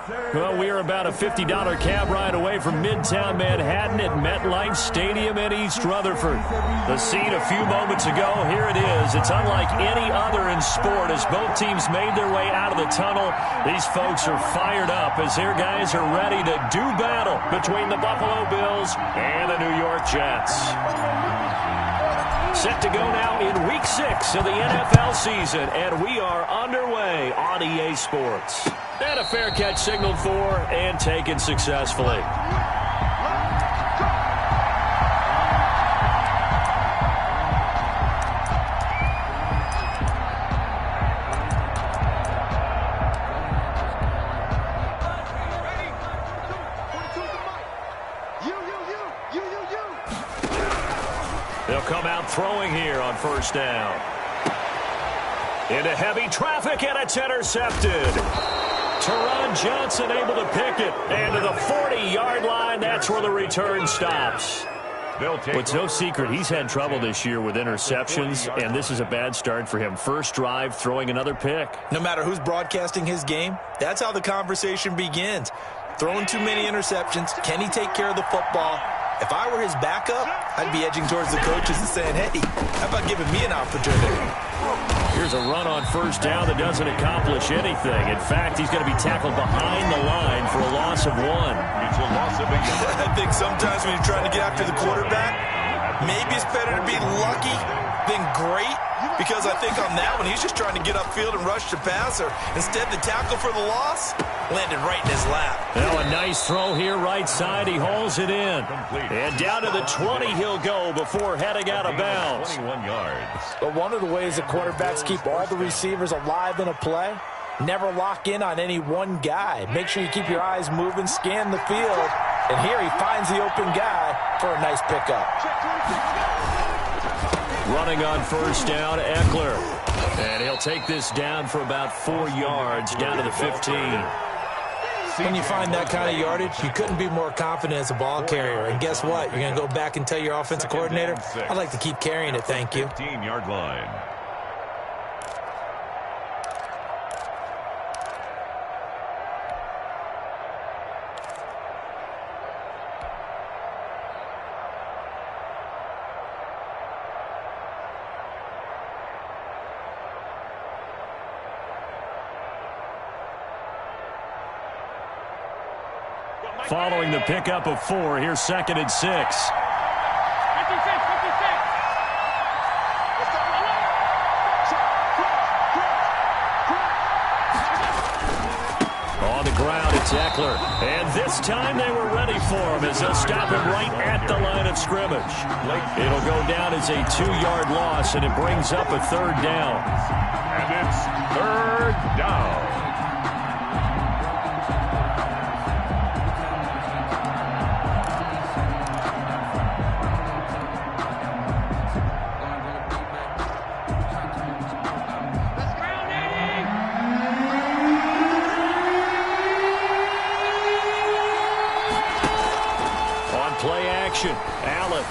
Well, we are about a $50 cab ride away from Midtown Manhattan at MetLife Stadium in East Rutherford. The scene a few moments ago, here it is. It's unlike any other in sport as both teams made their way out of the tunnel. These folks are fired up as their guys are ready to do battle between the Buffalo Bills and the New York Jets. Set to go now in Week 6 of the NFL season, and we are underway on EA Sports. And a fair catch signaled for and taken successfully. They'll come out throwing here on first down. Into heavy traffic, and it's intercepted. Teron Johnson able to pick it. And to the 40-yard line, that's where the return stops. It's no secret he's had trouble this year with interceptions, and this is a bad start for him. First drive, throwing another pick. No matter who's broadcasting his game, that's how the conversation begins. Throwing too many interceptions, can he take care of the football? If I were his backup, I'd be edging towards the coaches and saying, hey, how about giving me an opportunity? Here's a run on first down that doesn't accomplish anything. In fact, he's going to be tackled behind the line for a loss of 1. It's a loss of a yard. I think sometimes when you're trying to get after the quarterback, maybe it's better to be lucky than great, because I think on that one, he's just trying to get upfield and rush the passer. Instead, the tackle for the loss landed right in his lap. Now a nice throw here right side. He hauls it in. And down to the 20 he'll go before heading out of bounds. 21 yards. But one of the ways that quarterbacks keep all the receivers alive in a play, never lock in on any one guy. Make sure you keep your eyes moving, scan the field. And here he finds the open guy for a nice pickup. Running on first down, Eckler. And he'll take this down for about 4 yards, down to the 15. When you find that kind of yardage, you couldn't be more confident as a ball carrier. And guess what? You're going to go back and tell your offensive coordinator, I'd like to keep carrying it, thank you. 15-yard line. Following the pickup of 4, here's 2nd and 6. 56. On the ground, it's Eckler. And this time they were ready for him as they'll stop him right at the line of scrimmage. It'll go down as a 2-yard loss, and it brings up a 3rd down. And it's 3rd down. Allen.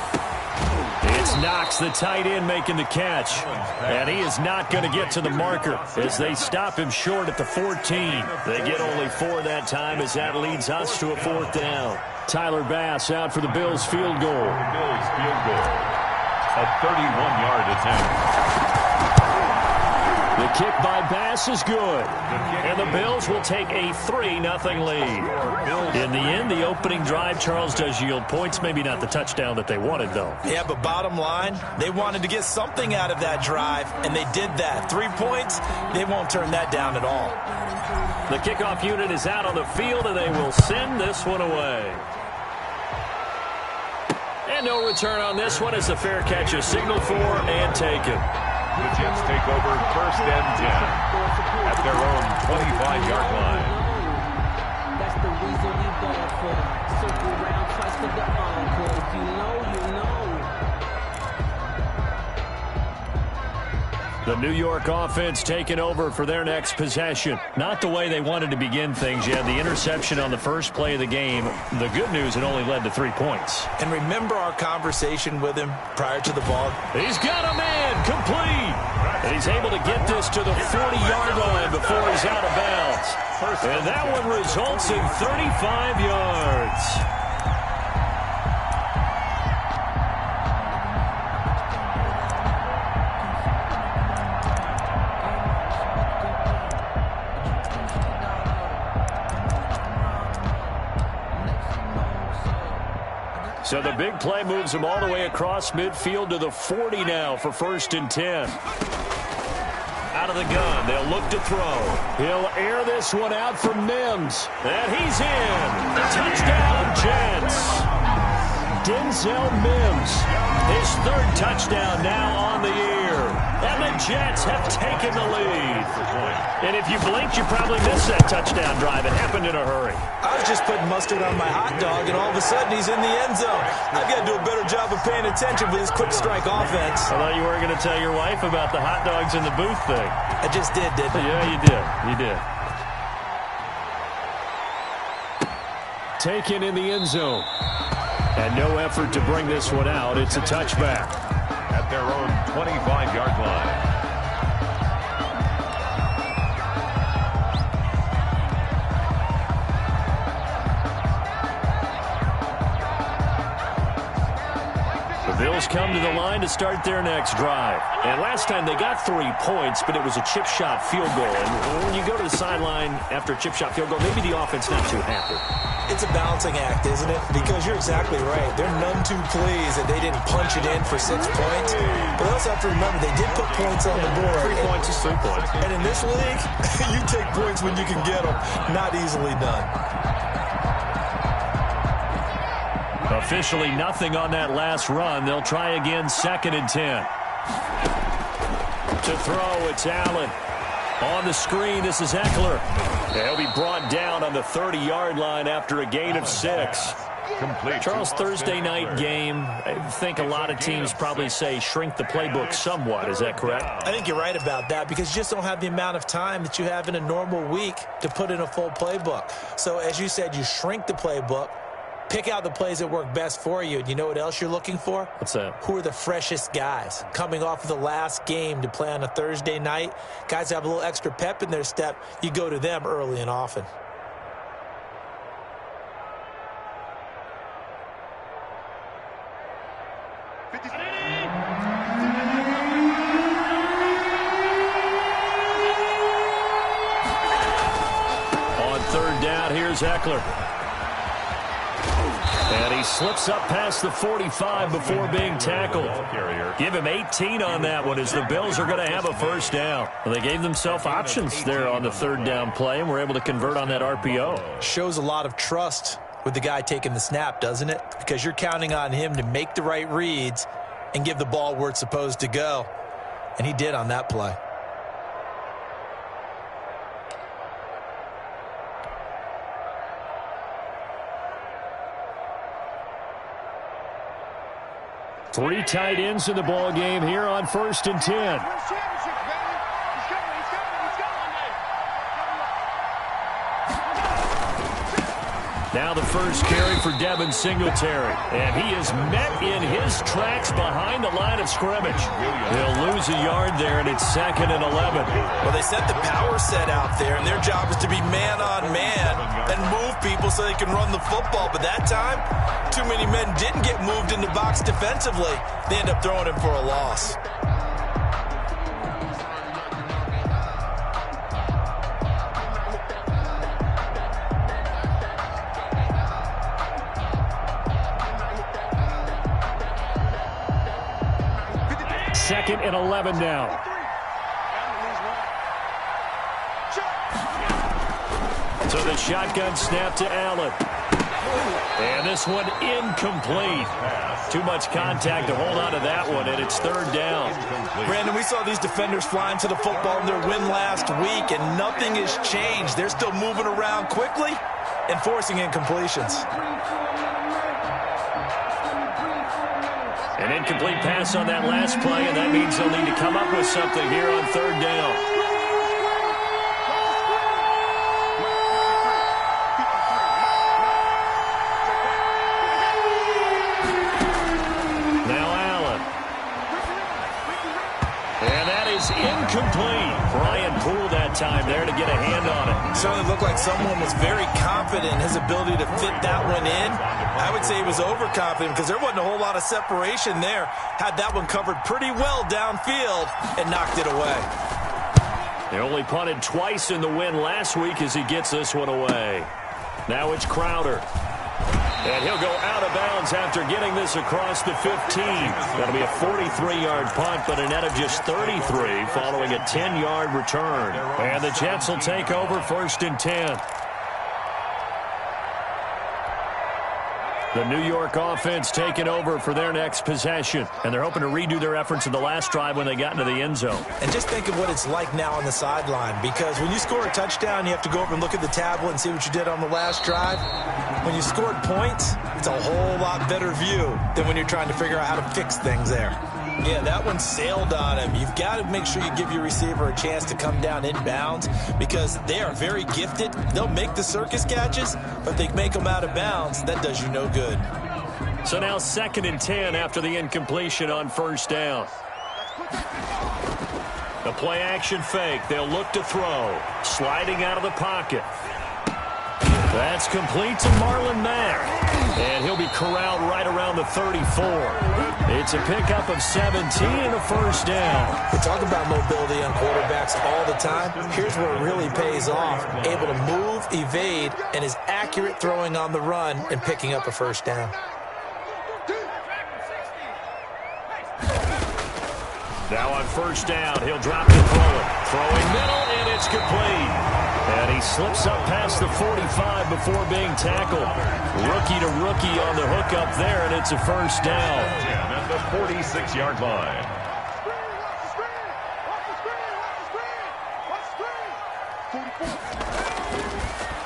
It's Knox, the tight end, making the catch. And he is not going to get to the marker as they stop him short at the 14. They get only 4 that time as that leads us to a 4th down. Tyler Bass out for the Bills field goal. Bills field goal. A 31-yard attempt. The kick by Bass is good. And the Bills will take a 3-0 lead. In the end, the opening drive, Charles, does yield points. Maybe not the touchdown that they wanted, though. Yeah, but bottom line, they wanted to get something out of that drive, and they did that. 3 points, they won't turn that down at all. The kickoff unit is out on the field, and they will send this one away. And no return on this one as the fair catch is signaled for and taken. The Jets take over 1st and 10 at their own 25-yard line. That's the reason we ball for. Circle round twice for the encore. If you know, you know. The New York offense taking over for their next possession. Not the way they wanted to begin things. You had the interception on the first play of the game. The good news, it only led to 3 points. And remember our conversation with him prior to the ball? He's got a man complete. And he's able to get this to the 40-yard line before he's out of bounds. And that one results in 35 yards. So the big play moves him all the way across midfield to the 40 now for 1st and 10. Out of the gun, they'll look to throw. He'll air this one out for Mims. And he's in. Touchdown, Jets. Denzel Mims, his 3rd touchdown now on the year. And the Jets have taken the lead. And if you blinked, you probably missed that touchdown drive. It happened in a hurry. I was just putting mustard on my hot dog, and all of a sudden he's in the end zone. I've got to do a better job of paying attention for this quick strike offense. I thought you were going to tell your wife about the hot dogs in the booth thing. I just did, didn't I? Yeah, you did. You did. Taken in the end zone. And no effort to bring this one out. It's a touchback. At their own 25-yard line. Bills come to the line to start their next drive. And last time they got 3 points, but it was a chip shot field goal. And when you go to the sideline after a chip shot field goal, maybe the offense not too happy. It's a balancing act, isn't it? Because you're exactly right. They're none too pleased that they didn't punch it in for 6 points. But they also have to remember they did put points on the board. 3 points is 3 points. And in this league, you take points when you can get them. Not easily done. Officially nothing on that last run. They'll try again 2nd and 10. To throw, it's Allen. On the screen, this is Eckler. He'll be brought down on the 30-yard line after a gain of 6. Complete. Charles, Thursday night game, I think a lot of teams probably say shrink the playbook somewhat. Is that correct? I think you're right about that because you just don't have the amount of time that you have in a normal week to put in a full playbook. So as you said, you shrink the playbook. Pick out the plays that work best for you. And you know what else you're looking for? What's that? Who are the freshest guys coming off of the last game to play on a Thursday night? Guys have a little extra pep in their step. You go to them early and often. On 3rd down, here's Eckler. And he slips up past the 45 before being tackled. Give him 18 on that one as the Bills are going to have a 1st down. Well, they gave themselves options there on the 3rd down play and were able to convert on that RPO. Shows a lot of trust with the guy taking the snap, doesn't it? Because you're counting on him to make the right reads and give the ball where it's supposed to go. And he did on that play. Three tight ends in the ball game here on 1st and 10. Now the first carry for Devin Singletary. And he is met in his tracks behind the line of scrimmage. He'll lose a yard there, and it's 2nd and 11. Well, they set the power set out there, and their job is to be man-on-man and move people so they can run the football. But that time, too many men didn't get moved in the box defensively. They end up throwing him for a loss. Second and 11 now. So the shotgun snap to Allen. And this one incomplete. Too much contact to hold on to that one, and it's 3rd down. Brandon, we saw these defenders flying to the football in their win last week, and nothing has changed. They're still moving around quickly and forcing incompletions. An incomplete pass on that last play, and that means they'll need to come up with something here on 3rd down. Now Allen. And that is incomplete. Brian Poole that time there to get a hand on it. certainly looked like someone was very confident in his ability to fit that one in. I would say he was overconfident because there wasn't a whole lot of separation there. Had that one covered pretty well downfield and knocked it away. They only punted twice in the win last week as he gets this one away. Now it's Crowder. And he'll go out of bounds after getting this across the 15. That'll be a 43-yard punt, but a net of just 33 following a 10-yard return. And the Jets will take over 1st and 10. The New York offense taking over for their next possession. And they're hoping to redo their efforts in the last drive when they got into the end zone. And just think of what it's like now on the sideline. Because when you score a touchdown, you have to go over and look at the tablet and see what you did on the last drive. When you scored points, it's a whole lot better view than when you're trying to figure out how to fix things there. Yeah, that one sailed on him. You've got to make sure you give your receiver a chance to come down inbounds because they are very gifted. They'll make the circus catches, but they make them out of bounds. That does you no good. So now 2nd and 10 after the incompletion on 1st down. The play action fake. They'll look to throw. Sliding out of the pocket. That's complete to Marlon Mack. And he'll be corralled right around the 34. It's a pickup of 17 and a 1st down. We talk about mobility on quarterbacks all the time. Here's where it really pays off. Able to move, evade, and is accurate throwing on the run and picking up a 1st down. Now on 1st down, he'll drop to throw it. Throwing middle, and it's complete. And he slips up past the 45 before being tackled. Rookie to rookie on the hook up there, and it's a 1st down. At the 46-yard line.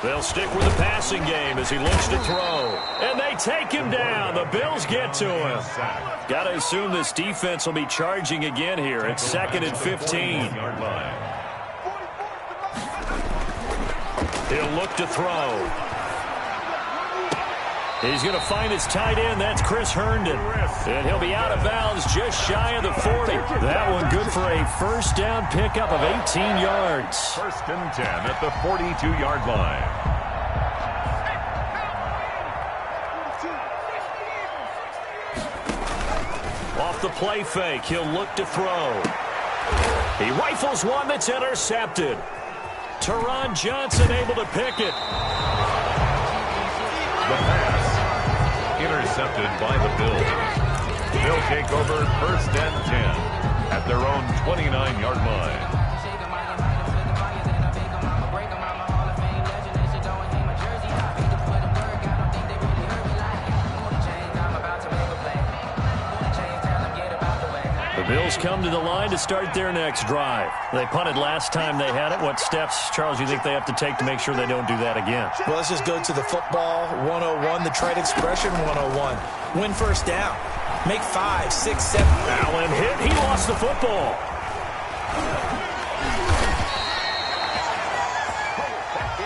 They'll stick with the passing game as he looks to throw. And they take him down. The Bills get to him. Got to assume this defense will be charging again here. It's 2nd and 15. He'll look to throw. He's going to find his tight end. That's Chris Herndon. And he'll be out of bounds just shy of the 40. That one good for a 1st down pickup of 18 yards. 1st and 10 at the 42-yard line. Off the play fake, he'll look to throw. He rifles one that's intercepted. Teron Johnson able to pick it. The pass intercepted by the Bills. They'll take over 1st and 10 at their own 29-yard line. The Bills come to the line to start their next drive. They punted last time they had it. What steps, Charles, do you think they have to take to make sure they don't do that again? Well, let's just go to the football 101, the trade expression 101. Win 1st down. Make 5, 6, 7. Allen hit. He lost the football.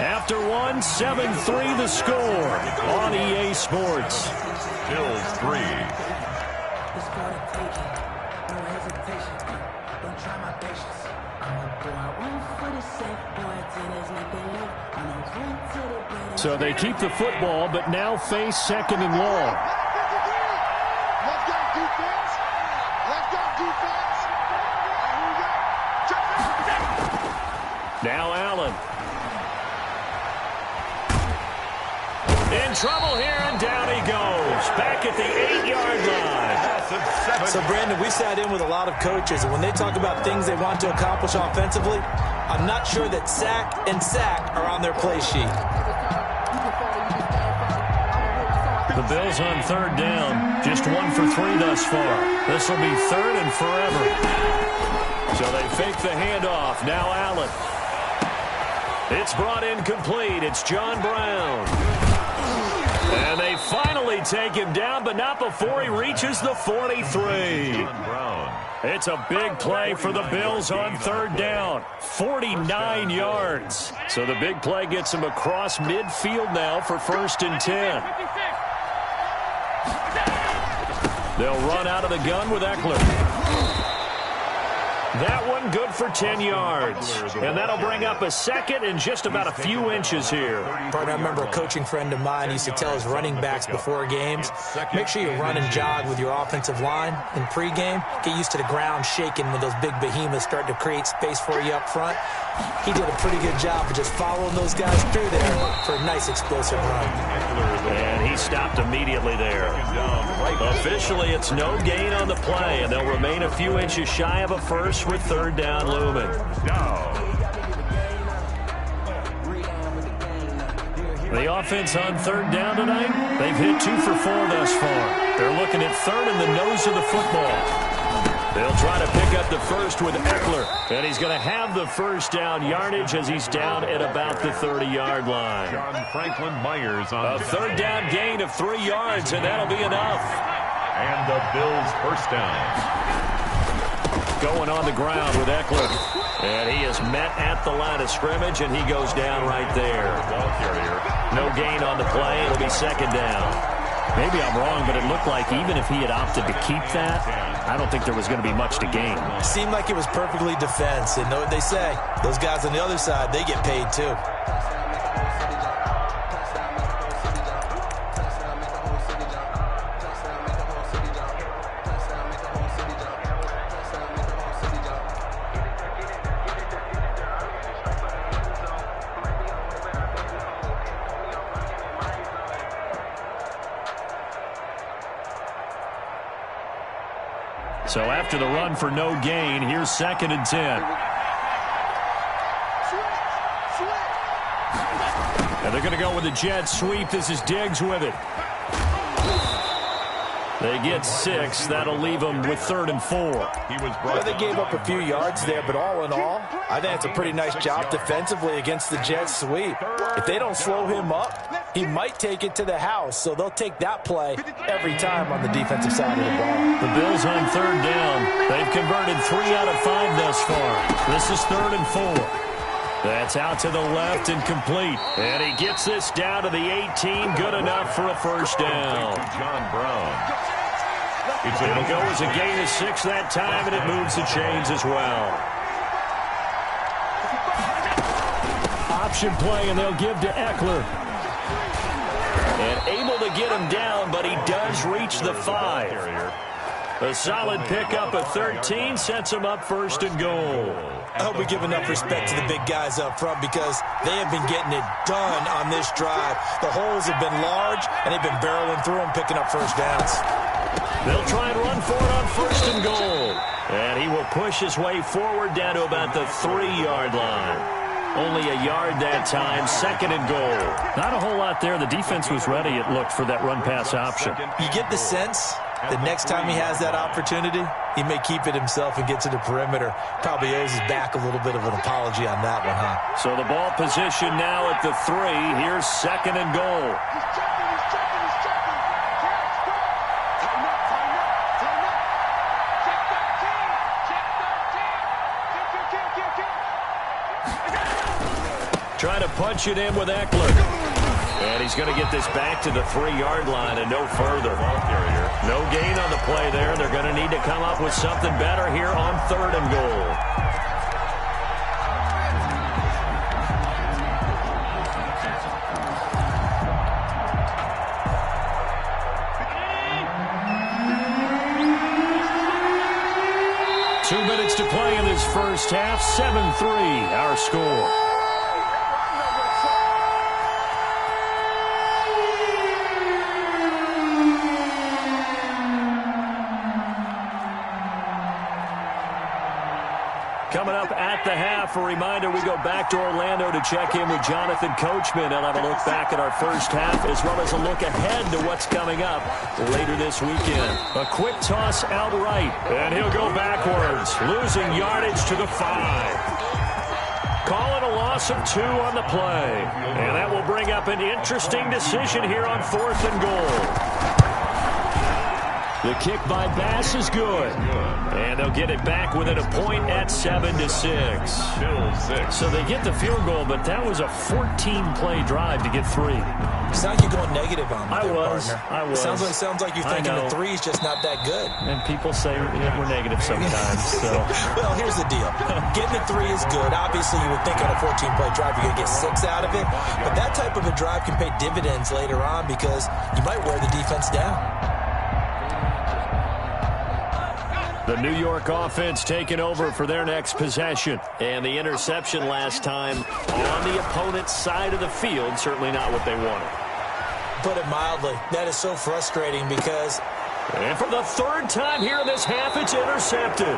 After one, 7-3 the score on EA Sports. Bills 3. So they keep the football, but now face 2nd and long. Now Allen. In trouble here, and down he goes. Back at the 8-yard line. So, Brandon, we sat in with a lot of coaches, and when they talk about things they want to accomplish offensively, I'm not sure that sack and sack are on their play sheet. The Bills on 3rd down, just 1 for 3 thus far. This will be 3rd and forever. So they fake the handoff. Now Allen. It's brought in complete. It's John Brown. And they finally take him down, but not before he reaches the 43. It's a big play for the Bills on 3rd down. 49 yards. So the big play gets him across midfield now for 1st and 10. They'll run out of the gun with Eckler. That one good for 10 yards. And that'll bring up a second and just about a few inches here. Partner, I remember a coaching friend of mine used to tell his running backs before games, make sure you run and jog with your offensive line in pregame. Get used to the ground shaking when those big behemoths start to create space for you up front. He did a pretty good job of just following those guys through there for a nice explosive run. And he stopped immediately there. Officially, it's no gain on the play, and they'll remain a few inches shy of a first with third down looming. The offense on third down tonight, they've hit 2 for 4 thus far. They're looking at third in the nose of the football. They'll try to pick up the first with Eckler, and he's going to have the first down yardage as he's down at about the 30-yard line. John Franklin Myers on a third down gain of 3 yards, and that'll be enough. And the Bills first down. Going on the ground with Eckler. And he is met at the line of scrimmage, and he goes down right there. No gain on the play. It'll be second down. Maybe I'm wrong, but it looked like even if he had opted to keep that, I don't think there was going to be much to gain. Seemed like it was perfectly defense. And know what they say? Those guys on the other side, they get paid too. So after the run for no gain, here's 2nd and 10. And they're going to go with the jet sweep. This is Diggs with it. They get 6. That'll leave them with 3rd and 4. They gave up a few yards there, but all in all, I think it's a pretty nice job defensively against the jet sweep. If they don't slow him up, he might take it to the house, so they'll take that play every time on the defensive side of the ball. The Bills on third down. They've converted 3 out of 5 thus far. This is 3rd and 4. That's out to the left and complete. And he gets this down to the 18. Good enough for a first down. John Brown. It'll go as a gain of 6 that time, and it moves the chains as well. Option play, and they'll give to Eckler. And able to get him down, but he does reach the 5. A solid pickup of 13 sets him up 1st and goal. I hope we give enough respect to the big guys up front because they have been getting it done on this drive. The holes have been large, and they've been barreling through them, picking up first downs. They'll try and run for it on 1st and goal. And he will push his way forward down to about the 3-yard line. Only a yard that time, 2nd and goal. Not a whole lot there. The defense was ready, it looked, for that run-pass option. You get the sense the next time he has that opportunity, he may keep it himself and get to the perimeter. Probably owes his back a little bit of an apology on that one, huh? So the ball position now at the 3. Here's 2nd and goal. Trying to punch it in with Eckler. And he's going to get this back to the 3-yard line and no further. No gain on the play there. They're going to need to come up with something better here on 3rd and goal. Two minutes to play in this first half. 7-3, our score. Coming up at the half, a reminder, we go back to Orlando to check in with Jonathan Coachman. He'll have a look back at our first half as well as a look ahead to what's coming up later this weekend. A quick toss out right, and he'll go backwards, losing yardage to the 5. Call it a loss of 2 on the play. And that will bring up an interesting decision here on 4th and goal. The kick by Bass is good. And they'll get it back within a point at 7-6. Bills 6. So they get the field goal, but that was a 14-play drive to get 3. It's not like you're going negative on me, I was. Sounds like you're thinking the 3 is just not that good. And people say we're negative sometimes. So. Well, here's the deal. Getting the 3 is good. Obviously, you would think on a 14-play drive you're going to get 6 out of it. But that type of a drive can pay dividends later on because you might wear the defense down. The New York offense taking over for their next possession. And the interception last time on the opponent's side of the field, certainly not what they wanted. Put it mildly, that is so frustrating because... And for the 3rd time here in this half, it's intercepted.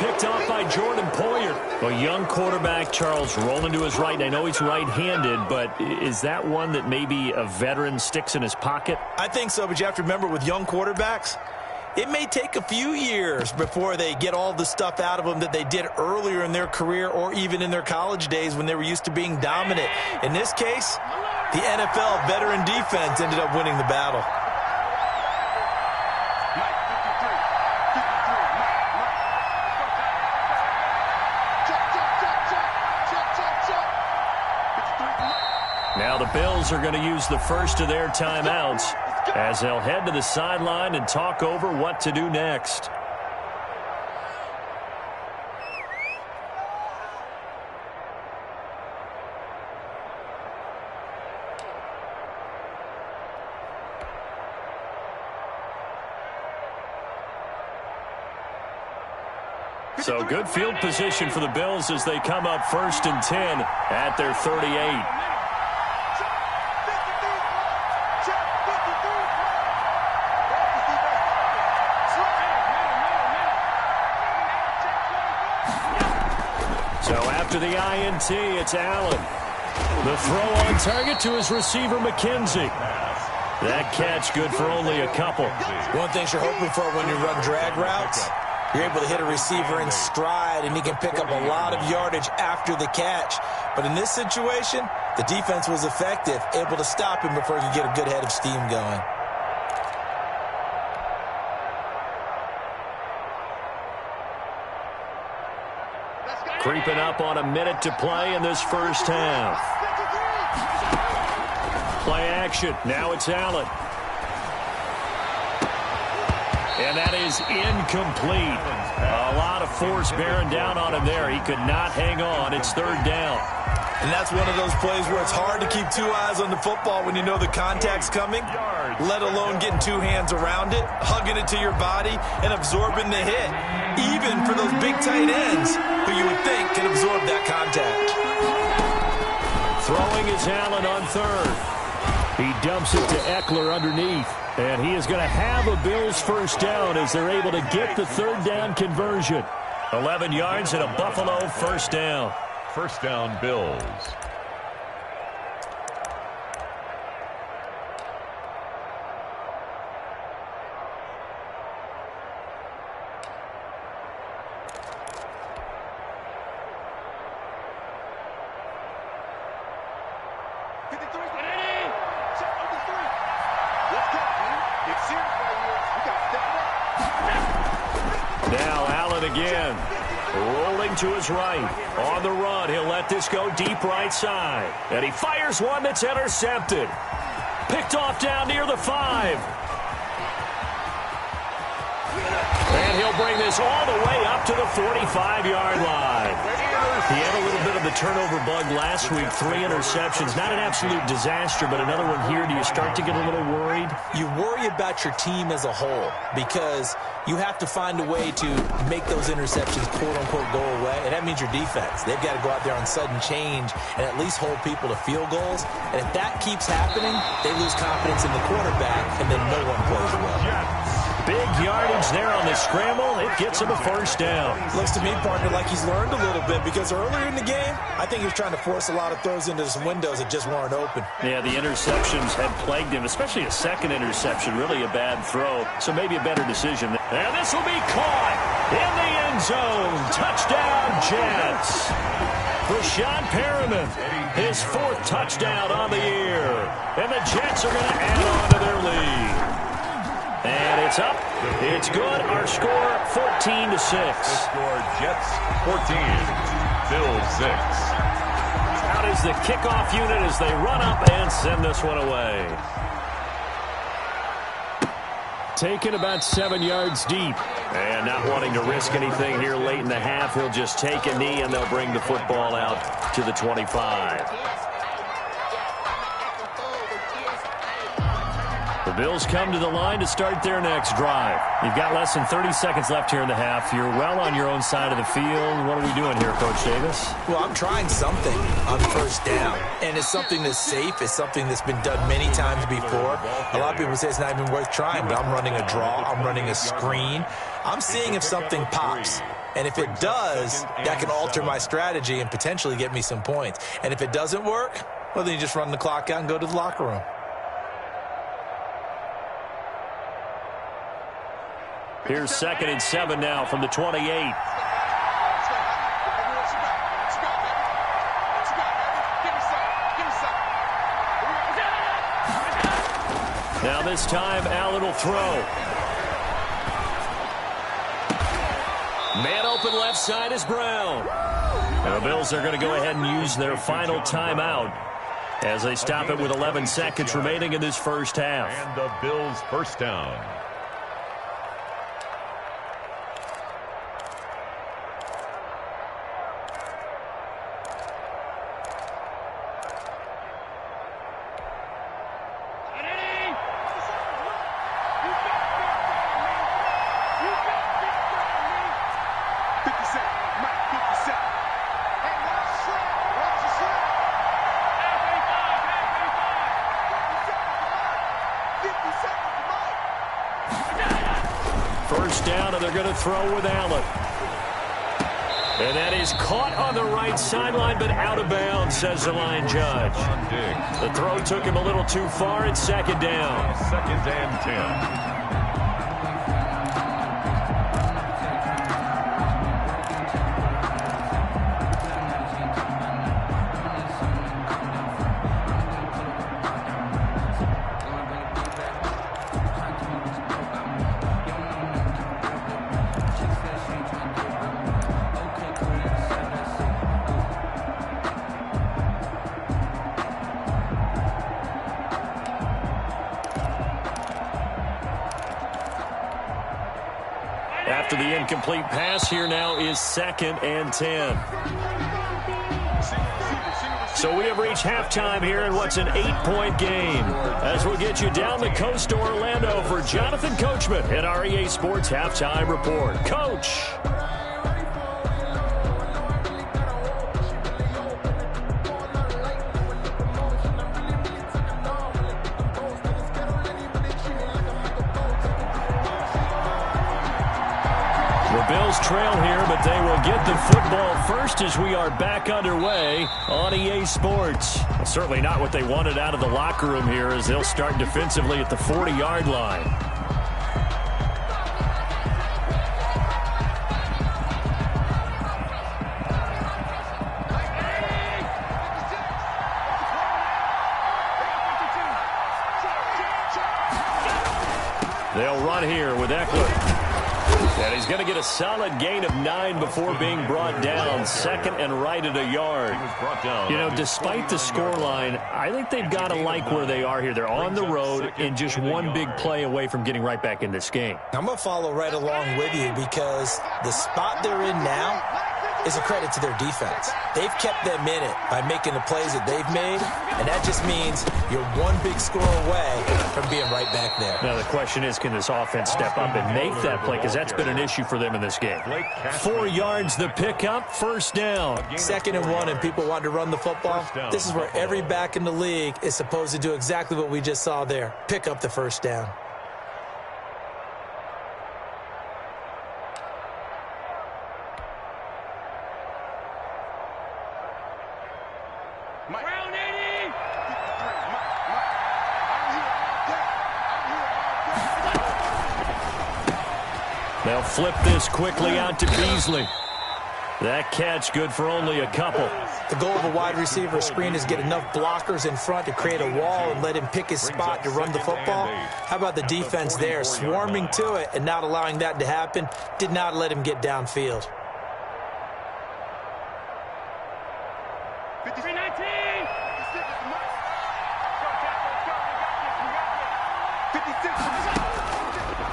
Picked off by Jordan Poyer. A young quarterback, Charles, rolling to his right. And I know he's right-handed, but is that one that maybe a veteran sticks in his pocket? I think so, but you have to remember with young quarterbacks, it may take a few years before they get all the stuff out of them that they did earlier in their career or even in their college days when they were used to being dominant. In this case, the NFL veteran defense ended up winning the battle. Now the Bills are going to use the first of their timeouts as they'll head to the sideline and talk over what to do next. So good field position for the Bills as they come up 1st and 10 at their 38. So after the INT, it's Allen. The throw on target to his receiver, McKenzie. That catch good for only a couple. One thing you're hoping for when you run drag routes, you're able to hit a receiver in stride, and he can pick up a lot of yardage after the catch. But in this situation, the defense was effective, able to stop him before he could get a good head of steam going. Creeping up on a minute to play in this first half. Play action. Now it's Allen. And that is incomplete. A lot of force bearing down on him there. He could not hang on. It's 3rd down. And that's one of those plays where it's hard to keep 2 eyes on the football when you know the contact's coming, let alone getting 2 hands around it, hugging it to your body, and absorbing the hit. Even for those big tight ends who you would think can absorb that contact. Throwing is Allen on 3rd. He dumps it to Eckler underneath. And he is going to have a Bills first down as they're able to get the 3rd down conversion. 11 yards and a Buffalo first down. First down, Bills. Now Allen again. Rolling to his right. On the run, he'll let this go deep right side. And he fires one that's intercepted. Picked off down near the 5. And he'll bring this all the way up to the 45-yard line. He had a little bit of the turnover bug last week. 3 interceptions. Not an absolute disaster, but another one here. Do you start to get a little worried? You worry about your team as a whole because you have to find a way to make those interceptions, quote-unquote, go away, and that means your defense. They've got to go out there on sudden change and at least hold people to field goals. And if that keeps happening, they lose confidence in the quarterback, and then no one plays well. Big yardage there on the scramble. It gets him a first down. Looks to me, partner, like he's learned a little bit because earlier in the game, I think he was trying to force a lot of throws into some windows that just weren't open. Yeah, the interceptions had plagued him, especially a second interception, really a bad throw. So maybe a better decision. And this will be caught in the end zone. Touchdown, Jets. Rashawn Perriman, his 4th touchdown on the year. And the Jets are going to add on to their lead. And it's up. It's good. Our score, 14-6. The score, Jets 14, Bills 6. Out is the kickoff unit as they run up and send this one away. Taken about 7 yards deep. And not wanting to risk anything here late in the half, he'll just take a knee and they'll bring the football out to the 25. The Bills come to the line to start their next drive. You've got less than 30 seconds left here in the half. You're well on your own side of the field. What are we doing here, Coach Davis? Well, I'm trying something on first down, and it's something that's safe. It's something that's been done many times before. A lot of people say it's not even worth trying, but I'm running a draw. I'm running a screen. I'm seeing if something pops. And if it does, that can alter my strategy and potentially get me some points. And if it doesn't work, well, then you just run the clock out and go to the locker room. Here's 2nd and 7 now from the 28. Now this time, Allen will throw. Man open left side is Brown. And the Bills are going to go ahead and use their final timeout as they stop it with 11 seconds remaining in this first half. And the Bills first down. First down, and they're going to throw with Allen. And that is caught on the right sideline, but out of bounds, says the line judge. The throw took him a little too far. It's 2nd down. 2nd and 10. After the incomplete pass, here now is 2nd and 10. So we have reached halftime here in what's an 8-point game. As we'll get you down the coast to Orlando for Jonathan Coachman at our EA Sports Halftime Report. Coach. Bills trail here, but they will get the football first as we are back underway on EA Sports. Well, certainly not what they wanted out of the locker room here as they'll start defensively at the 40-yard line. They'll run here with Eckler. And he's going to get a solid gain of 9 before being brought down. 2nd and right at a yard. You know, despite the scoreline, I think they've got to like where they are here. They're on the road and just one big play away from getting right back in this game. I'm going to follow right along with you because the spot they're in now is a credit to their defense. They've kept them in it by making the plays that they've made, and that just means you're one big score away from being right back there. Now the question is, can this offense step up and make that play, because that's been an issue for them in this game. 4 yards the pickup, first down. 2nd and 1, and people want to run the football. This is where every back in the league is supposed to do exactly what we just saw there. Pick up the first down. They'll flip this quickly out to Beasley. That catch good for only a couple. The goal of a wide receiver screen is get enough blockers in front to create a wall and let him pick his spot to run the football. How about the defense there, swarming to it and not allowing that to happen? Did not let him get downfield.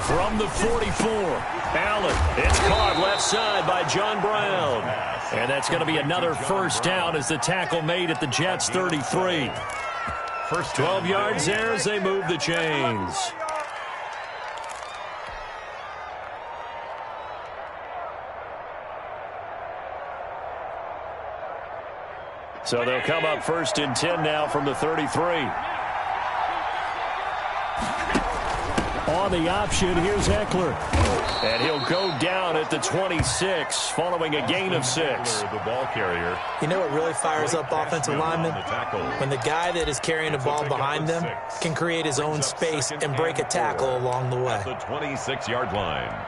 From the 44, Allen. It's caught left side by John Brown. And that's going to be another first down as the tackle made at the Jets' 33. First 12 yards there as they move the chains. So they'll come up first and 10 now from the 33. On the option, here's Eckler. And he'll go down at the 26, following a gain of 6. The ball carrier. You know what really fires up offensive linemen? When the guy that is carrying the ball behind them can create his own space and break a tackle along the way. The 26-yard line.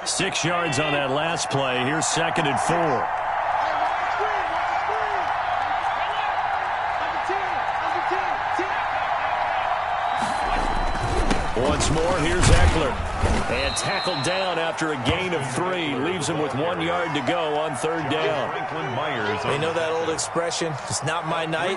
Six yards on that last play. Here's 2nd and 4. Once more, here's Eckler. And tackled down after a gain of 3. Leaves him with 1 yard to go on 3rd down. They know that old expression, it's not my night.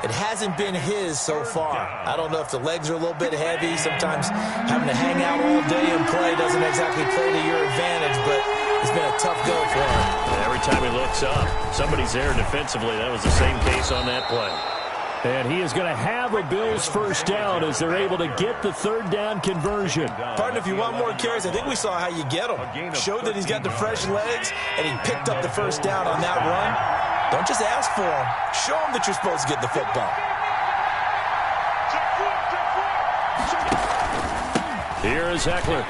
It hasn't been his so far. I don't know if the legs are a little bit heavy. Sometimes having to hang out all day and play doesn't exactly play to your advantage, but it's been a tough go for him. Every time he looks up, somebody's there defensively. That was the same case on that play. And he is going to have a Bills first down as they're able to get the 3rd down conversion. Partner, if you want more carries, I think we saw how you get him. Showed that he's got the fresh legs, and he picked up the first down on that run. Don't just ask for him. Show him that you're supposed to get the football. Here is Eckler.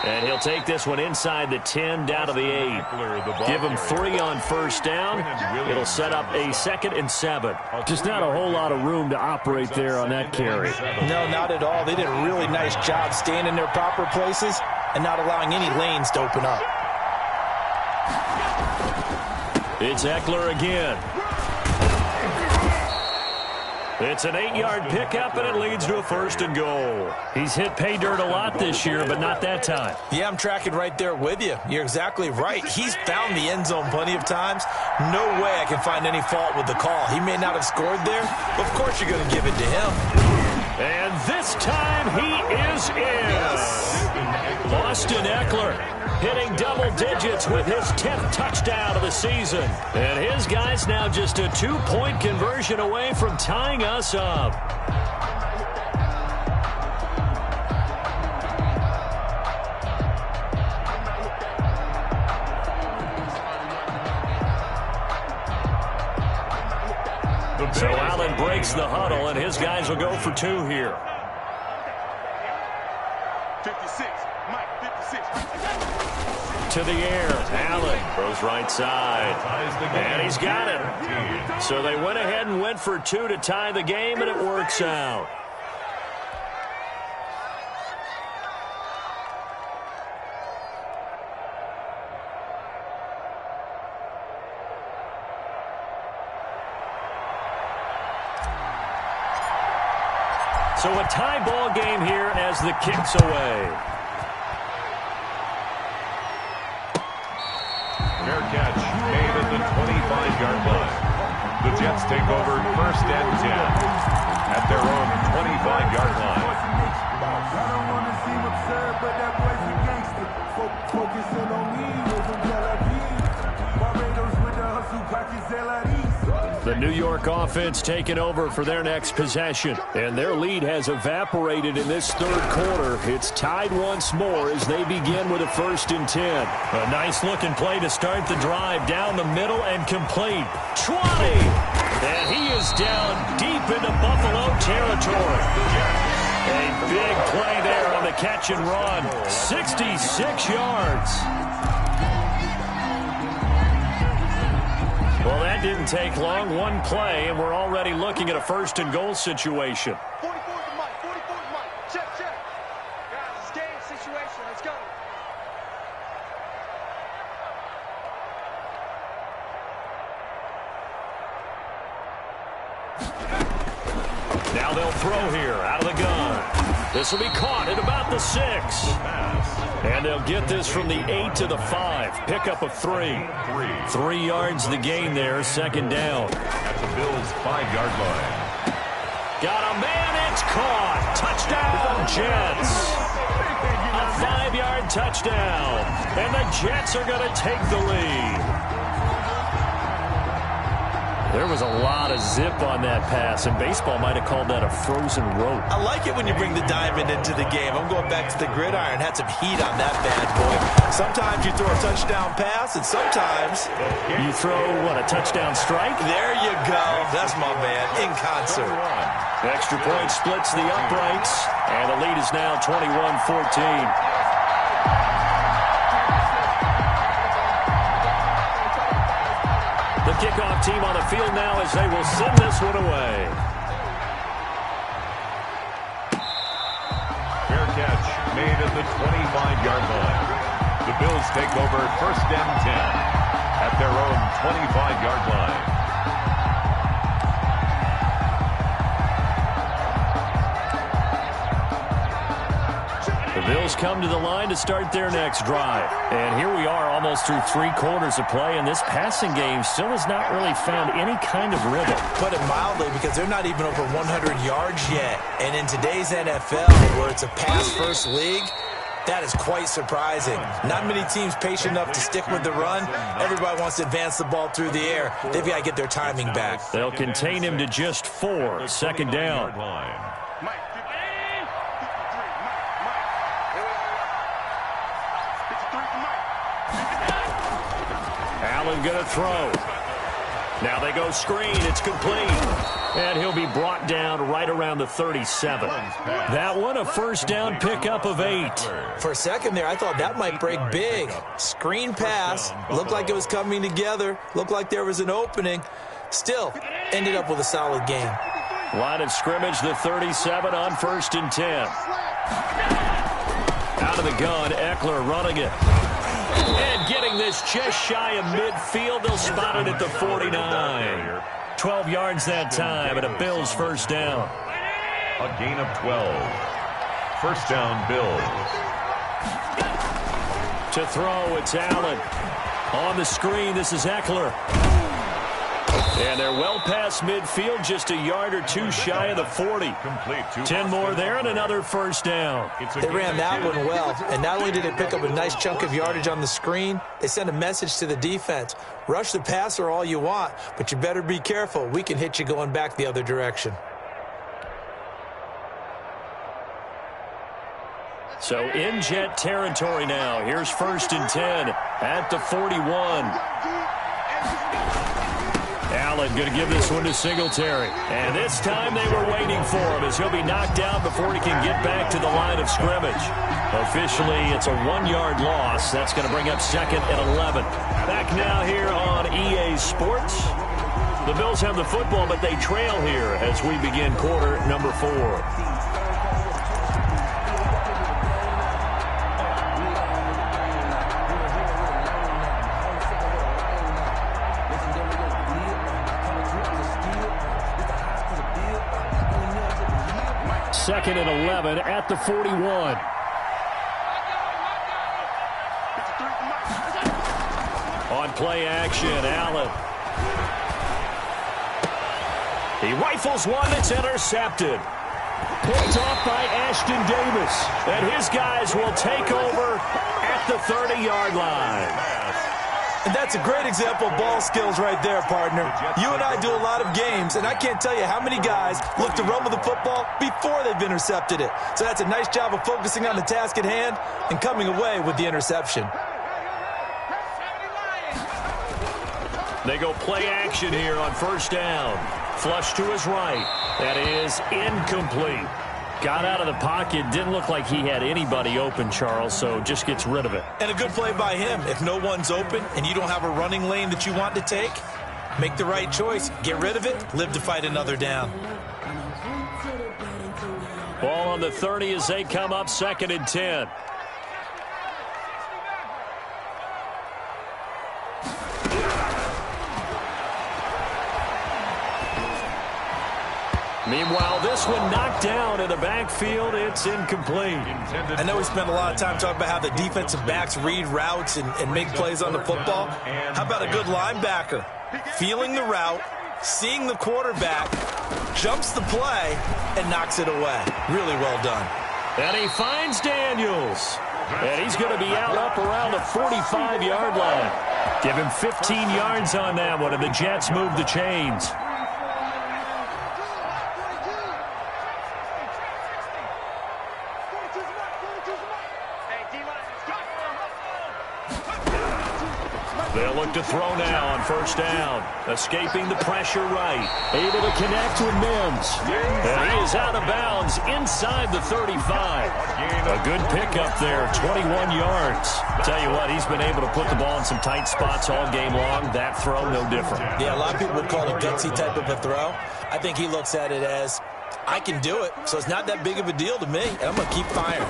And he'll take this one inside the 10 down to the 8. Give him 3 on first down. It'll set up a 2nd and 7. Just not a whole lot of room to operate there on that carry. No, not at all. They did a really nice job staying in their proper places and not allowing any lanes to open up. It's Eckler again. It's an 8-yard pickup, and it leads to a 1st and goal. He's hit pay dirt a lot this year, but not that time. Yeah, I'm tracking right there with you. You're exactly right. He's found the end zone plenty of times. No way I can find any fault with the call. He may not have scored there, but of course you're going to give it to him. And this time he is in. Austin Eckler hitting double digits with his 10th touchdown of the season. And his guy's now just a 2-point conversion away from tying us up. So Allen breaks the huddle, and his guys will go for 2 here. 56, Mike, 56. To the air, Allen throws right side, and he's got it. So they went ahead and went for 2 to tie the game, and it works out. So a tie ball game here as the kick's away. Fair catch made at the 25-yard line. The Jets take over 1st and 10 at their own 25-yard line. I don't want to seem absurd, but that boy's a gangster. Focusing on me, Barbados with the hustle, pockets, The New York offense taking over for their next possession. And their lead has evaporated in this 3rd quarter. It's tied once more as they begin with a 1st and 10. A nice-looking play to start the drive down the middle and complete. 20! And he is down deep into Buffalo territory. A big play there on the catch and run. 66 yards. Well, that didn't take long. 1 play, and we're already looking at a 1st and goal situation. 44 to Mike, 44 to Mike. Check. Guys, it's game Now they'll throw here out of the gun. This will be caught at about the 6. And they'll get this from the 8 to the 5. Pickup of 3. 3 yards the gain there, second down. At the Bills' 5-yard line. Got a man, it's caught. Touchdown, Jets. A 5-yard touchdown. And the Jets are going to take the lead. There was a lot of zip on that pass, and baseball might have called that a frozen rope. I like it when you bring the diamond into the game. I'm going back to the gridiron. Had some heat on that bad boy. Sometimes you throw a touchdown pass, and sometimes you throw, what, a touchdown strike? There you go. That's my man, in concert. Extra point splits the uprights, and the lead is now 21-14. The kickoff team on the field now as they will send this one away. Fair catch made at the 25-yard line. The Bills take over 1st and 10 at their own 25-yard line. The Bills come to the line to start their next drive. And here we are almost through 3 quarters of play, and this passing game still has not really found any kind of rhythm. Put it mildly, because they're not even over 100 yards yet. And in today's NFL, where it's a pass-first league, that is quite surprising. Not many teams patient enough to stick with the run. Everybody wants to advance the ball through the air. They've got to get their timing back. They'll contain him to just 4, second down. Allen going to throw. Now they go screen. It's complete. And he'll be brought down right around the 37. That one, a first down pickup of 8. For a second there, I thought that might break big. Screen pass. Looked like it was coming together. Looked like there was an opening. Still, ended up with a solid game. Line of scrimmage, the 37 on 1st and 10. Out of the gun, Eckler running it. And getting this just shy of midfield. They'll spot it at the 49. 12 yards that time, and a Bills first down. A gain of 12. First down, Bills. To throw, it's Allen. On the screen, this is Eckler. And they're well past midfield, just a yard or 2 shy of the 40. 10 more there and another first down. They ran that one well, and not only did they pick up a nice chunk of yardage on the screen, they sent a message to the defense. Rush the passer all you want, but you better be careful. We can hit you going back the other direction. So in Jet territory now. Here's 1st and 10 at the 41. Allen going to give this one to Singletary. And this time they were waiting for him as he'll be knocked out before he can get back to the line of scrimmage. Officially, it's a 1-yard loss. That's going to bring up 2nd and 11. Back now here on EA Sports. The Bills have the football, but they trail here as we begin quarter number 4. Second and 11 at the 41. On play action, Allen. He rifles one that's intercepted. Picked off by Ashton Davis. And his guys will take over at the 30-yard line. And that's a great example of ball skills right there, partner. You and I do a lot of games, and I can't tell you how many guys look to run with the football before they've intercepted it. So that's a nice job of focusing on the task at hand and coming away with the interception. They go play action here on first down. Flush to his right. That is incomplete. Got out of the pocket. Didn't look like he had anybody open, Charles, so just gets rid of it. And a good play by him. If no one's open and you don't have a running lane that you want to take, make the right choice. Get rid of it. Live to fight another down. Ball on the 30 as they come up 2nd and 10. Meanwhile, this one knocked down in the backfield. It's incomplete. I know we spent a lot of time talking about how the defensive backs read routes and make plays on the football. How about a good linebacker? Feeling the route, seeing the quarterback, jumps the play, and knocks it away. Really well done. And he finds Daniels. And he's going to be out up around the 45-yard line. Give him 15 yards on that one, and the Jets move the chains. They'll look to throw now on first down. Escaping the pressure right. Able to connect with Mims. And he is out of bounds inside the 35. A good pickup there, 21 yards. Tell you what, he's been able to put the ball in some tight spots all game long. That throw, no different. Yeah, a lot of people would call it a gutsy type of a throw. I think he looks at it as, I can do it, so it's not that big of a deal to me, and I'm going to keep firing.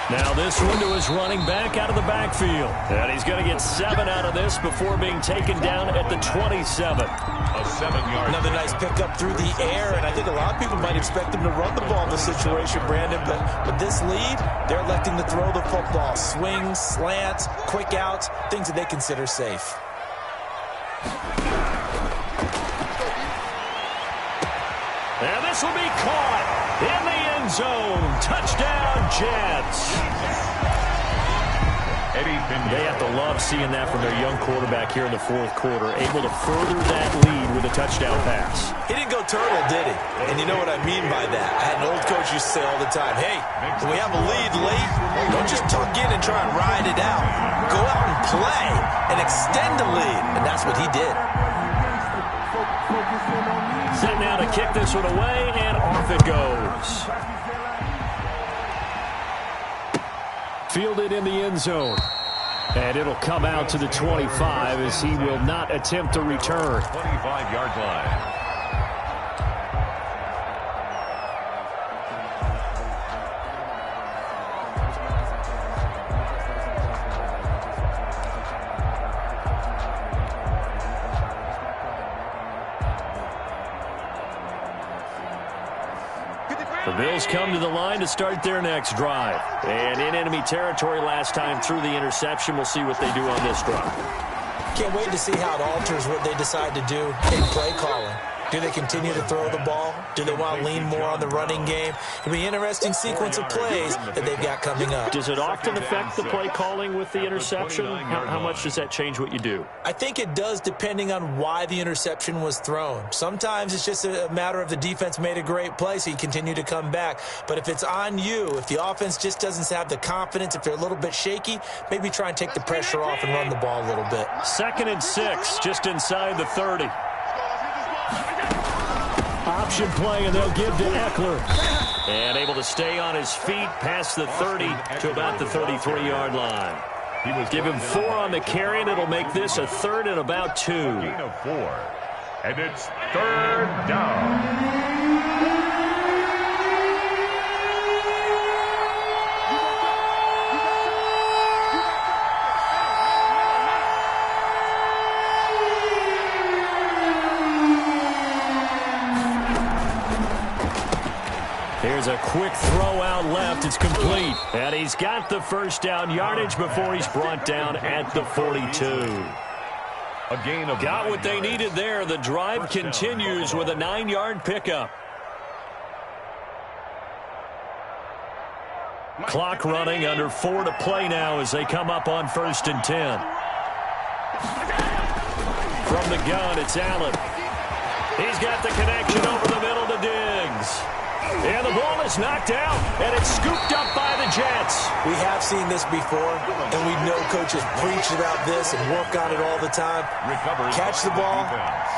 Now this one to his running back out of the backfield. And he's going to get 7 out of this before being taken down at the 27. A 7-yard. Another nice pickup through the air, and I think a lot of people might expect him to run the ball in this situation, Brandon, but with this lead, they're electing to throw the football. Swings, slants, quick outs, things that they consider safe. And this will be caught in the end zone. Touchdown, Jets. They have to love seeing that from their young quarterback here in the fourth quarter, able to further that lead with a touchdown pass. He didn't go turtle, did he? And you know what I mean by that. I had an old coach used to say all the time, hey, when we have a lead late, don't just tuck in and try and ride it out. Go out and play and extend the lead. And that's what he did. Set now to kick this one away, and off it goes. Fielded in the end zone. And it'll come out to the 25 as he will not attempt to return. 25-yard line. The Bills come to the line to start their next drive. And in enemy territory last time through the interception. We'll see what they do on this drive. Can't wait to see how it alters what they decide to do in play calling. Do they continue to throw the ball? Do they want to lean more on the running game? It'll be an interesting sequence of plays that they've got coming up. Does it often affect the play calling with the interception? How much does that change what you do? I think it does depending on why the interception was thrown. Sometimes it's just a matter of the defense made a great play, so you continue to come back. But if it's on you, if the offense just doesn't have the confidence, if they're a little bit shaky, maybe try and take the pressure off and run the ball a little bit. 2nd and 6, just inside the 30. Option play, and they'll give to Eckler. And able to stay on his feet past the 30 to about the 33-yard line. Give him 4 on the carry, and it'll make this a 3rd and about 2. Gain of 4. And it's 3rd down. Here's a quick throw out left. It's complete. And he's got the first down yardage before he's brought down at the 42. A gain of Got what they needed there. The drive continues with a 9-yard pickup. Clock running, under 4 to play now as they come up on 1st and 10. From the gun, it's Allen. He's got the connection over the middle to Diggs. And the ball is knocked out, and it's scooped up by the Jets. We have seen this before, and we know coaches preach about this and work on it all the time. Catch the ball.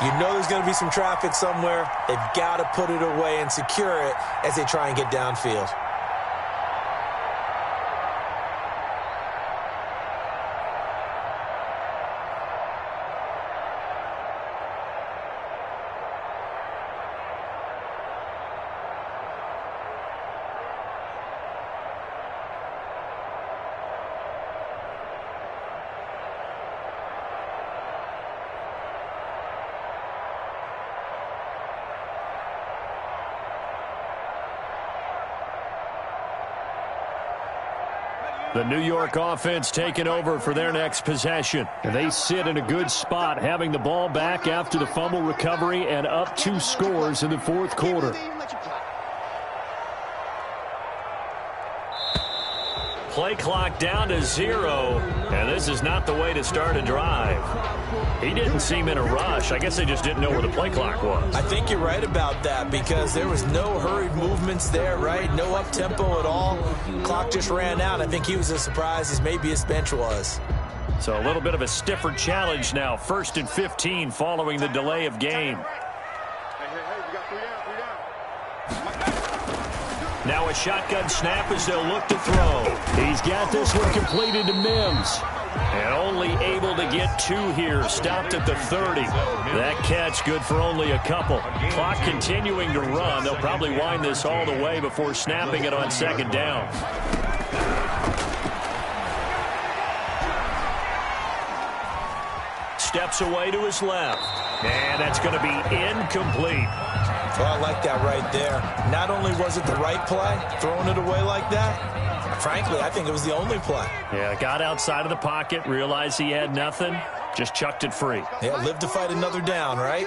You know there's going to be some traffic somewhere. They've got to put it away and secure it as they try and get downfield. The New York offense taking over for their next possession. And they sit in a good spot, having the ball back after the fumble recovery and up 2 scores in the fourth quarter. Play clock down to 0, and this is not the way to start a drive. He didn't seem in a rush. I guess they just didn't know where the play clock was. I think you're right about that because there was no hurried movements there, right? No up-tempo at all. Clock just ran out. I think he was as surprised as maybe his bench was. So a little bit of a stiffer challenge now. 1st and 15 following the delay of game. Now a shotgun snap as they'll look to throw. He's got this one completed to Mims. And only able to get 2 here. Stopped at the 30. That catch good for only a couple. Clock continuing to run. They'll probably wind this all the way before snapping it on 2nd down. Steps away to his left. And that's going to be incomplete. Well, I like that right there. Not only was it the right play, throwing it away like that, frankly, I think it was the only play. Yeah, got outside of the pocket, realized he had nothing, just chucked it free. Yeah, live to fight another down, right?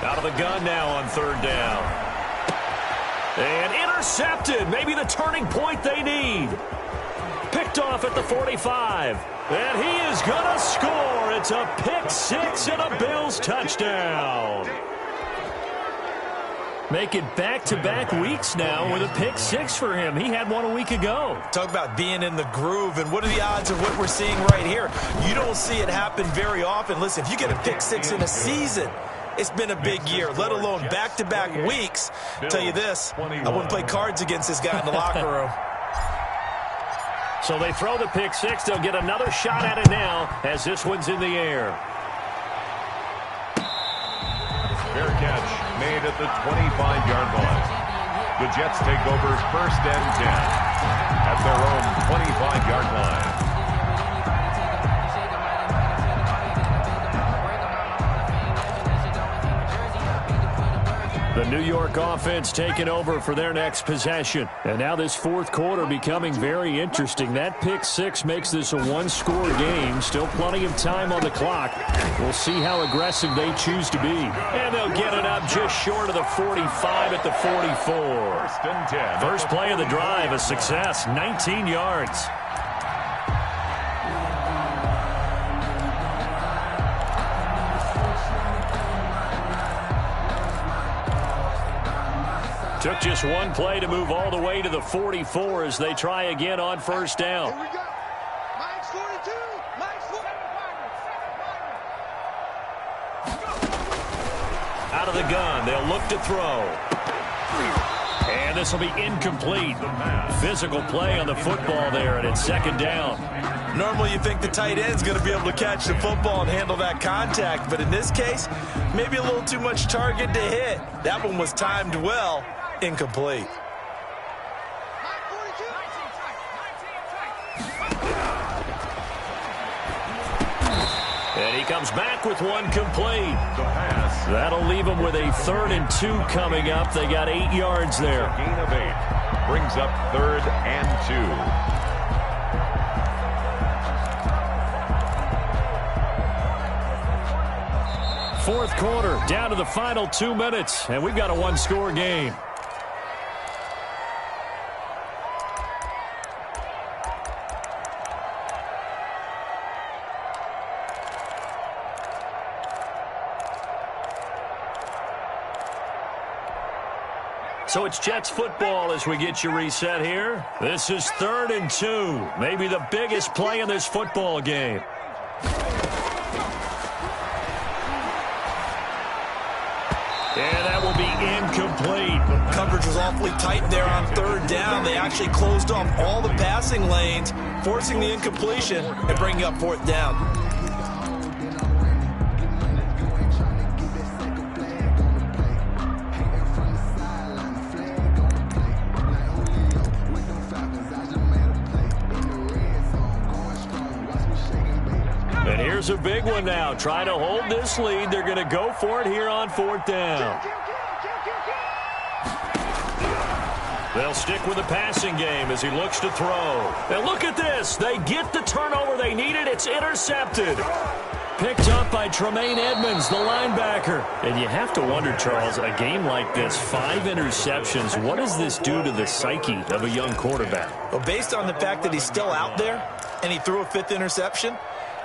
Out of the gun now on 3rd down. And intercepted, maybe the turning point they need. Picked off at the 45. And he is going to score. It's a pick 6 and a Bills touchdown. Making back-to-back weeks now with a pick 6 for him. He had one a week ago. Talk about being in the groove, and what are the odds of what we're seeing right here? You don't see it happen very often. Listen, if you get a pick 6 in a season, it's been a big year, let alone back-to-back weeks. I'll tell you this, I wouldn't play cards against this guy in the locker room. So they throw the pick 6. They'll get another shot at it now as this one's in the air. Fair catch made at the 25-yard line. The Jets take over 1st and 10 at their own 25-yard line. The New York offense taking over for their next possession. And now this fourth quarter becoming very interesting. That pick 6 makes this a 1-score game. Still plenty of time on the clock. We'll see how aggressive they choose to be. And they'll get it up just short of the 45 at the 44. 1st and 10. First play of the drive, a success, 19 yards. Took just one play to move all the way to the 44 as they try again on 1st down. Here we go. Mike's 42. Mike's 42. Out of the gun, they'll look to throw. And this will be incomplete. Physical play on the football there, and it's 2nd down. Normally you think the tight end's going to be able to catch the football and handle that contact, but in this case, maybe a little too much target to hit. That one was timed well. Incomplete. And he comes back with one complete. That'll leave him with a 3rd and 2 coming up. They got 8 yards there. Gain of 8 brings up 3rd and 2. Fourth quarter, down to the final 2 minutes, and we've got a 1-score game. So it's Jets football as we get you reset here. This is 3rd and 2, maybe the biggest play in this football game. And that will be incomplete. Coverage was awfully tight there on 3rd down. They actually closed off all the passing lanes, forcing the incompletion and bringing up 4th down. And here's a big one now. Trying to hold this lead. They're going to go for it here on 4th down. They'll stick with the passing game as he looks to throw. And look at this. They get the turnover they needed. It's intercepted. Picked up by Tremaine Edmonds, the linebacker. And you have to wonder, Charles, a game like this, 5 interceptions, what does this do to the psyche of a young quarterback? Well, based on the fact that he's still out there and he threw a 5th interception,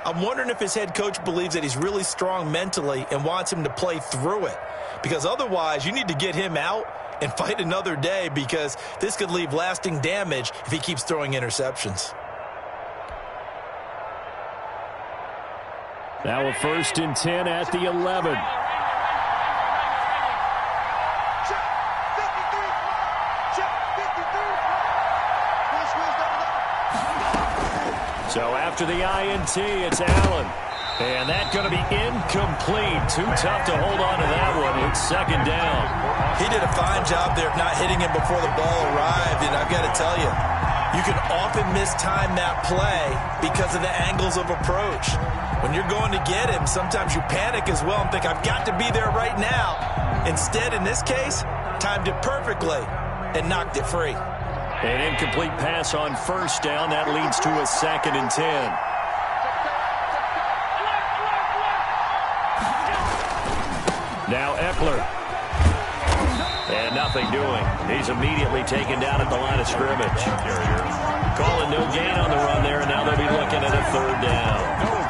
I'm wondering if his head coach believes that he's really strong mentally and wants him to play through it. Because otherwise, you need to get him out and fight another day, because this could leave lasting damage if he keeps throwing interceptions. Now a 1st and 10 at the 11. So after the INT, it's Allen. And that's going to be incomplete. Too tough to hold on to that one. It's 2nd down. He did a fine job there of not hitting him before the ball arrived, and I've got to tell you, you can often mistime that play because of the angles of approach. When you're going to get him, sometimes you panic as well and think, I've got to be there right now. Instead, in this case, timed it perfectly and knocked it free. An incomplete pass on 1st down. That leads to a 2nd and 10. Now Eckler. And nothing doing. He's immediately taken down at the line of scrimmage. Calling no gain on the run there, and now they'll be looking at a 3rd down.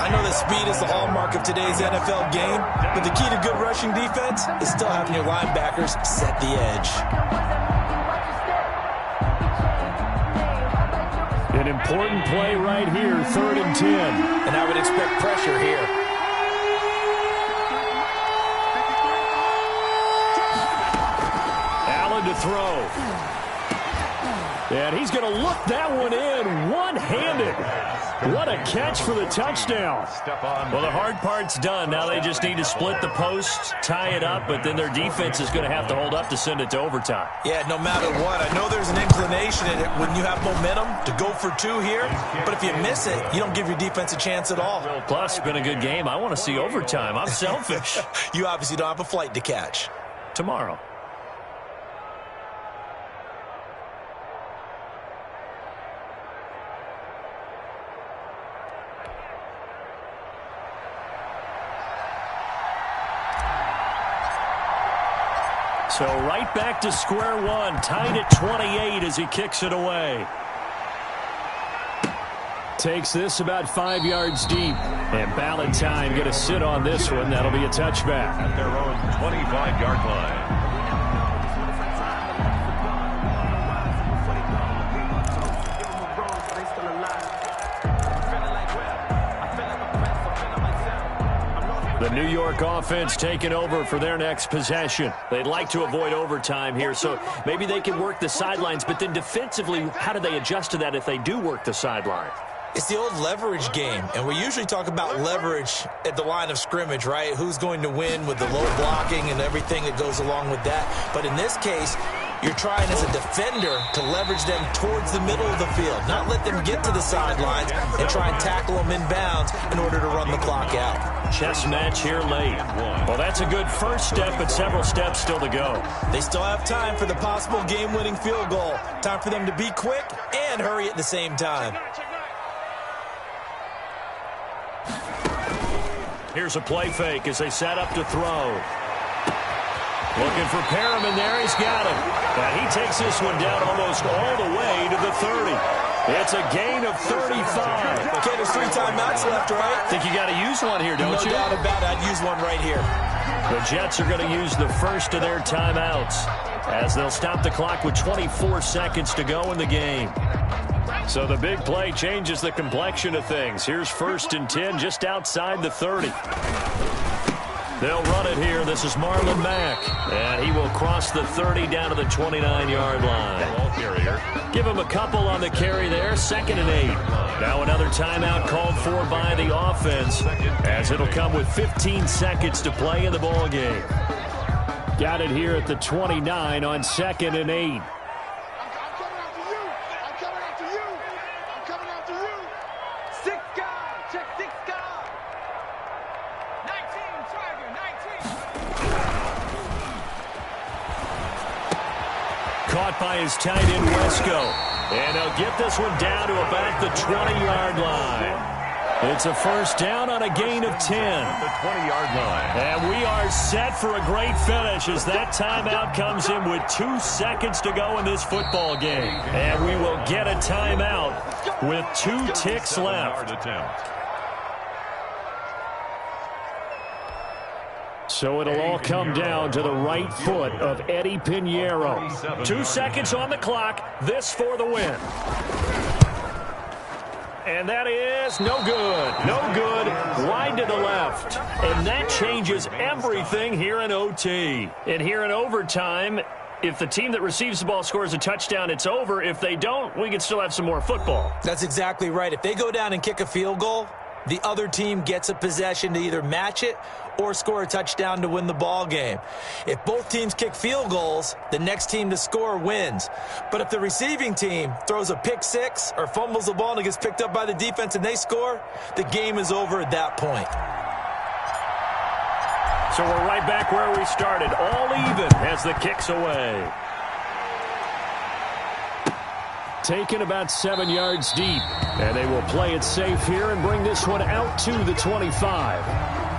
I know that speed is the hallmark of today's NFL game, but the key to good rushing defense is still having your linebackers set the edge. An important play right here, 3rd and 10. And I would expect pressure here. Allen to throw. And he's going to look that one in one-handed. What a catch for the touchdown. Well, the hard part's done. Now they just need to split the posts, tie it up, but then their defense is going to have to hold up to send it to overtime. Yeah, no matter what. I know there's an inclination in it when you have momentum to go for 2 here, but if you miss it, you don't give your defense a chance at all. Plus, it's been a good game. I want to see overtime. I'm selfish. You obviously don't have a flight to catch. Tomorrow. So right back to square one, tied at 28 as he kicks it away. Takes this about 5 yards deep. And Ballantyne going to sit on this one. That'll be a touchback. At their own 25-yard line. The New York offense taking over for their next possession. They'd like to avoid overtime here, so maybe they can work the sidelines, but then defensively, how do they adjust to that if they do work the sideline? It's the old leverage game, and we usually talk about leverage at the line of scrimmage, right? Who's going to win with the low blocking and everything that goes along with that. But in this case, you're trying as a defender to leverage them towards the middle of the field, not let them get to the sidelines and try and tackle them in bounds in order to run the clock out. Chess match here late. Well, that's a good first step, but several steps still to go. They still have time for the possible game-winning field goal. Time for them to be quick and hurry at the same time. Here's a play fake as they set up to throw. Looking for Perriman there. He's got him. And he takes this one down almost all the way to the 30. It's a gain of 35. Okay, there's 3 timeouts left, right? Think you got to use one here, don't you? No doubt about it. I'd use one right here. The Jets are going to use the first of their timeouts as they'll stop the clock with 24 seconds to go in the game. So the big play changes the complexion of things. Here's 1st and 10 just outside the 30. They'll run it here. This is Marlon Mack. And he will cross the 30 down to the 29-yard line. Give him a couple on the carry there. 2nd and 8. Now another timeout called for by the offense as it'll come with 15 seconds to play in the ball game. Got it here at the 29 on 2nd and 8. by his tight end, Wesco. And they'll get this one down to about the 20-yard line. It's a first down on a gain of 10. The 20-yard line. And we are set for a great finish as that timeout comes in with 2 seconds to go in this football game. And we will get a timeout with 2 ticks left. So it'll all come down to the right foot of Eddie Pinheiro. 2 seconds on the clock. This for the win. And that is no good. No good. Wide to the left. And that changes everything here in OT. And here in overtime, if the team that receives the ball scores a touchdown, it's over. If they don't, we can still have some more football. That's exactly right. If they go down and kick a field goal, the other team gets a possession to either match it or score a touchdown to win the ball game. If both teams kick field goals, the next team to score wins. But if the receiving team throws a pick six or fumbles the ball and it gets picked up by the defense and they score, the game is over at that point. So we're right back where we started, all even as the kick's away. Taken about 7 yards deep, and they will play it safe here and bring this one out to the 25.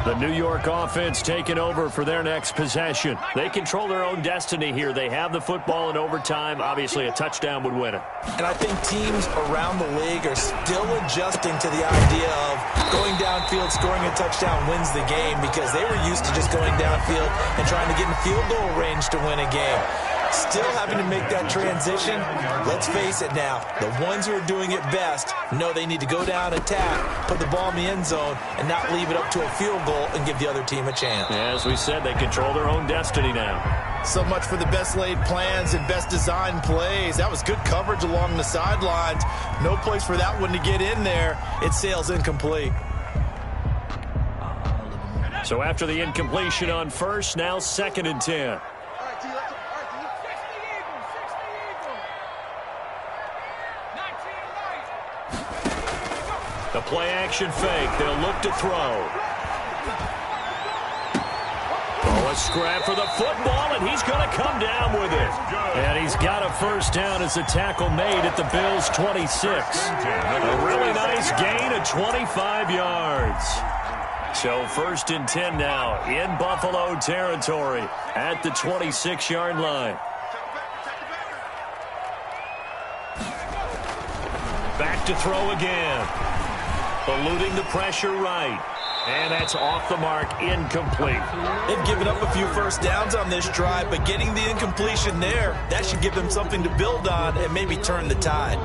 The New York offense taking over for their next possession. They control their own destiny here. They have the football in overtime. Obviously, a touchdown would win it. And I think teams around the league are still adjusting to the idea of going downfield, scoring a touchdown wins the game, because they were used to just going downfield and trying to get in field goal range to win a game. Still having to make that transition. Let's face it now, the ones who are doing it best know they need to go down, attack, put the ball in the end zone, and not leave it up to a field goal and give the other team a chance. As we said, they control their own destiny now. So much for the best laid plans and best designed plays. That was good coverage along the sidelines. No place for that one to get in there. It sails incomplete. So after the incompletion on first, now 2nd and 10. The play-action fake. They'll look to throw. Oh, a scrap for the football, and he's going to come down with it. And he's got a first down as a tackle made at the Bills' 26. A really nice gain of 25 yards. So 1st and 10 now in Buffalo territory at the 26-yard line. Back to throw again. Eluding the pressure right. And that's off the mark, incomplete. They've given up a few first downs on this drive, but getting the incompletion there, that should give them something to build on and maybe turn the tide.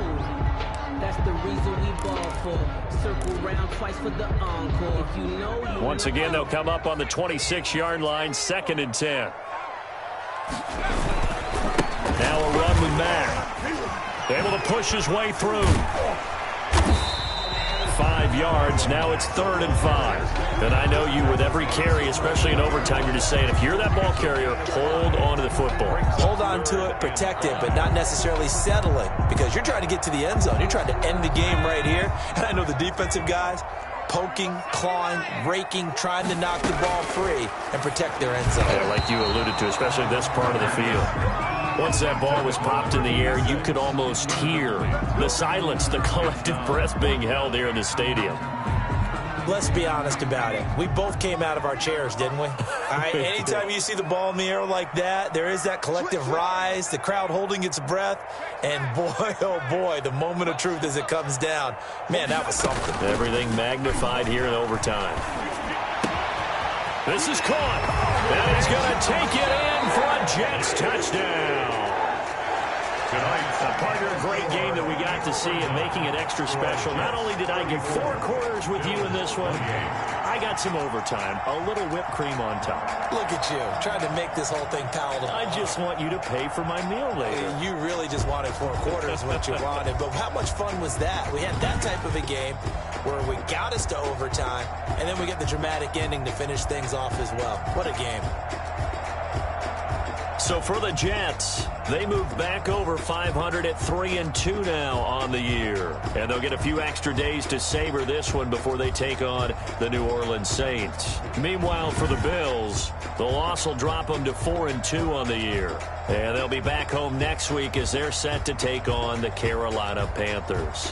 That's the reason we ball for. Circle round twice for the encore. If you know, once again, they'll come up on the 26-yard line, 2nd and 10. Now a run with Mack. Able to push his way through. 5 yards. Now it's 3rd and 5. And I know you, with every carry, especially in overtime, you're just saying, if you're that ball carrier, hold on to the football. Hold on to it, protect it, but not necessarily settle it, because you're trying to get to the end zone. You're trying to end the game right here. And I know the defensive guys poking, clawing, raking, trying to knock the ball free and protect their end zone. Yeah, like you alluded to, especially this part of the field. Once that ball was popped in the air, you could almost hear the silence, the collective breath being held here in the stadium. Let's be honest about it. We both came out of our chairs, didn't we? All right, anytime you see the ball in the air like that, there is that collective rise, the crowd holding its breath, and boy, oh boy, the moment of truth as it comes down. Man, that was something. Everything magnified here in overtime. This is caught. And he's going to take it in for a Jets touchdown. Tonight's a partner, a great game that we got to see and making it extra special. Not only did I get 4 quarters with you in this one, I got some overtime, a little whipped cream on top. Look at you, trying to make this whole thing palatable. I just want you to pay for my meal later. You really just wanted 4 quarters what you wanted. But how much fun was that? We had that type of a game where we got us to overtime, and then we get the dramatic ending to finish things off as well. What a game. So for the Jets, they move back over 500 at 3-2 now on the year. And they'll get a few extra days to savor this one before they take on the New Orleans Saints. Meanwhile, for the Bills, the loss will drop them to 4-2 on the year. And they'll be back home next week as they're set to take on the Carolina Panthers.